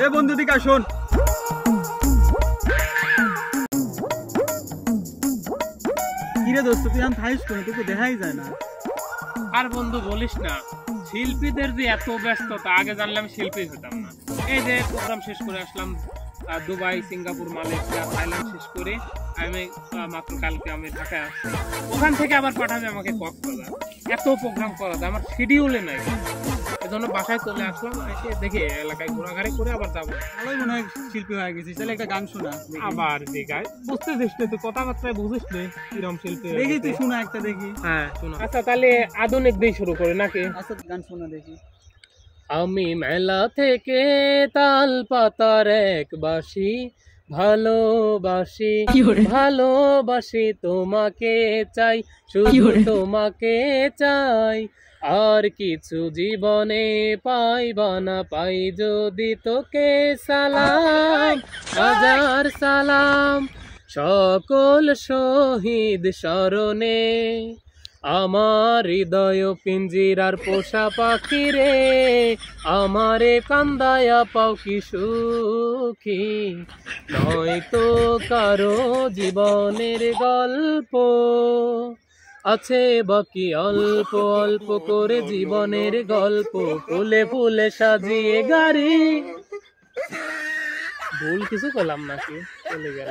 এ বন্ধু দিকা শোন, কিরে দোস্ত তুই আমি থাইস কোন, তোকে দেখাই যায় না। আর বন্ধু বলিস না, শিল্পীদের যে এত ব্যস্ততা, আগে জানলে আমি শিল্পী হতাম না। এই যে প্রোগ্রাম শেষ করে আসলাম দুবাই, সিঙ্গাপুর, মালয়েশিয়া, থাইল্যান্ড শেষ করে আমি মাত্র কালকে আমি ঢাকায় আসছি। ওখান থেকে আবার পাঠাবে আমাকে কক্সবাজার। এত প্রোগ্রাম করা যায়, আমার শিডিউলে নাই। এজন্য বাসায় চলে আসলাম, এসে দেখি এলাকায় ঘোরাঘুরি করে আবার যাবো। ভালোই মনে হয় শিল্পী হয়ে গেছিস, তাহলে একটা গান শোনা। আবার দেখায় বুঝতেছিস না, তুই কথাবার্তায় বুঝিস না কিরম শিল্পী। দেখি তুই শোনা একটা দেখি। হ্যাঁ শোনা। আচ্ছা তাহলে আধুনিক দিয়ে শুরু করে নাকি? আচ্ছা গান শোনা দেখি। আমি মেলা থেকে তাল পাতার এক বাঁশি ভালোবাসি, ভালোবাসি তোমাকে চাই, শুধু তোমাকে চাই। আর কিছু জীবনে পাইবা না, পাই যদি তোকে সালাম, হাজার সালাম। সকল শহীদ স্মরণে আমার হৃদয় পিঞ্জিরার পোষা পাখি রে, আমারে কান্দায়া পাও কি সুখী, নয়তো কারো জীবনের গল্প আছে বাকি অল্প অল্প করে জীবনের গল্প, ফুলে ফুলে সাজিয়ে গাড়ি। ভুল কিছু করলাম নাকি? চলে গেল।